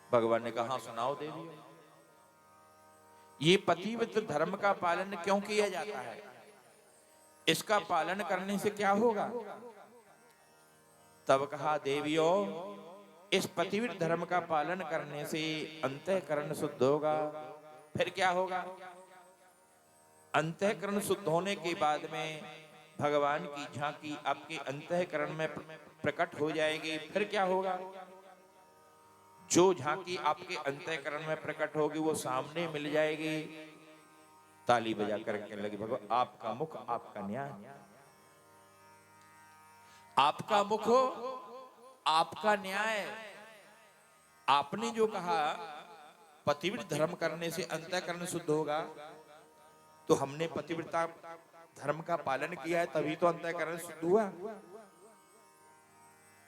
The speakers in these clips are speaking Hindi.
भगवान ने कहा सुनाओ देवी, ये पतिव्रत धर्म का पालन क्यों किया जाता है, इसका पालन करने से क्या होगा। तब कहा देवियों, इस पतिव्रत धर्म का पालन करने से अंतःकरण शुद्ध होगा। फिर क्या होगा, अंतःकरण शुद्ध होने के बाद में भगवान की झांकी आपके अंतःकरण में प्रकट हो जाएगी। फिर क्या होगा, जो झांकी आपके अंतःकरण में प्रकट होगी वो सामने मिल जाएगी। ताली बजा कर कहने लगी, भगवान आपका मुख आपका न्याय, आपका मुख आपका न्याय। आपने जो कहा पतिव्रत धर्म करने से अंतःकरण शुद्ध होगा, तो हमने पतिव्रता धर्म का पालन किया है, तभी तो अंतःकरण शुद्ध हुआ।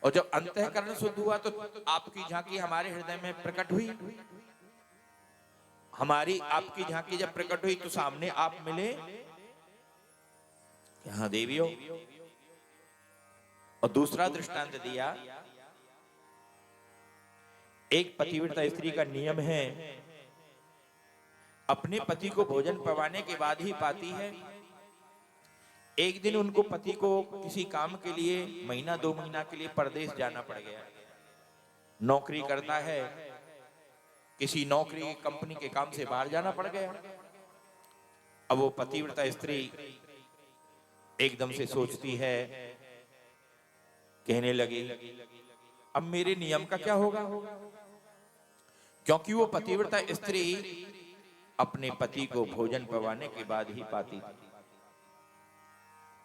और जब अंतःकरण शुद्ध हुआ तो आपकी झांकी हमारे हृदय में प्रकट हुई। हमारी आपकी झांकी जब प्रकट हुई तो सामने आप मिले। हाँ देवियों। और दूसरा दृष्टांत दिया, एक पतिव्रता स्त्री का नियम है, अपने पति को भोजन पवाने के बाद ही पाती है। एक दिन उनको पति को किसी काम के लिए महीना 2 महीना के लिए परदेश जाना पड़ गया। नौकरी करता है, किसी नौकरी कंपनी के काम से बाहर जाना पड़ गया। अब वो पतिव्रता स्त्री एकदम से सोचती है, कहने लगी अब मेरे नियम का क्या होगा, क्योंकि वो पतिव्रता स्त्री अपने पति को भोजन पवाने के बाद ही पाती थी।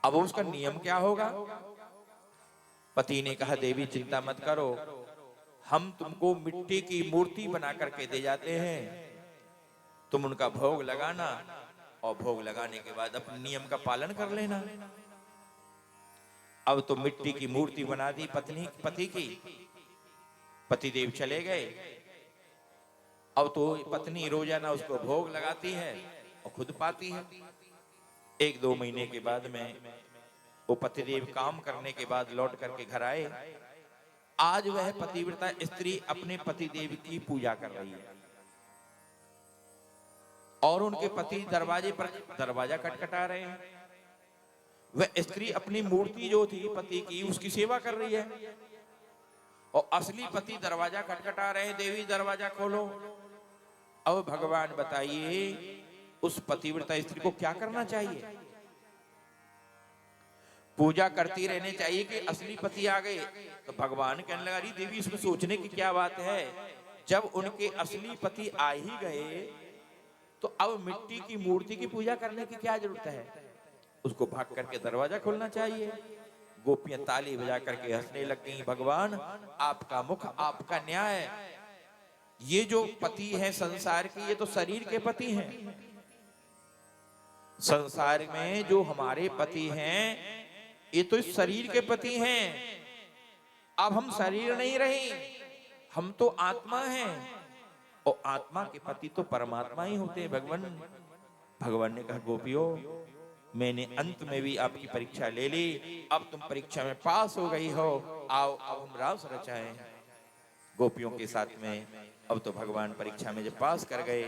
अब उसका नियम क्या होगा। पति ने कहा देवी चिंता मत करो, हम तुमको मिट्टी की मूर्ति बना करके दे जाते हैं, तुम उनका भोग लगाना और भोग लगाने के बाद अपने नियम का पालन कर लेना। अब तो मिट्टी की मूर्ति बना दी पति की, पतिदेव चले गए। अब तो पत्नी रोजाना उसको भोग लगाती है और खुद पाती है। 1-2 महीने के बाद में वो पतिदेव काम करने के बाद लौट करके घर आए। आज वह पतिव्रता स्त्री अपने पतिदेव की पूजा कर रही है और उनके पति दरवाजे पर दरवाजा खटखटा रहे हैं। वह स्त्री अपनी मूर्ति जो थी पति की उसकी सेवा कर रही है और असली पति दरवाजा खटखटा रहे हैं, देवी दरवाजा खोलो। अब भगवान बताइए उस पतिव्रता स्त्री को क्या करना चाहिए। पूजा करती रहने चाहिए कि असली पति आ गए। तो भगवान कहने लगा रही देवी इसमें सोचने की क्या बात है, जब उनके असली पति आ ही गए तो अब मिट्टी की मूर्ति की पूजा करने की क्या जरूरत है, उसको भाग करके दरवाजा खोलना चाहिए। गोपियां ताली बजा करके हंसने लग गई, भगवान आपका मुख आपका न्याय। ये जो पति है संसार के, ये तो शरीर के पति हैं। संसार में जो हमारे पति हैं ये तो इस शरीर के पति हैं। अब हम शरीर नहीं रहे, हम तो आत्मा हैं और आत्मा के पति तो परमात्मा ही होते हैं भगवान ने कहा गोपियों, मैंने अंत में भी आपकी परीक्षा ले ली, अब तुम परीक्षा में पास हो गई हो, आओ अब हम रास रचाएं। गोपियों के साथ में अब तो भगवान परीक्षा में जब पास कर गए,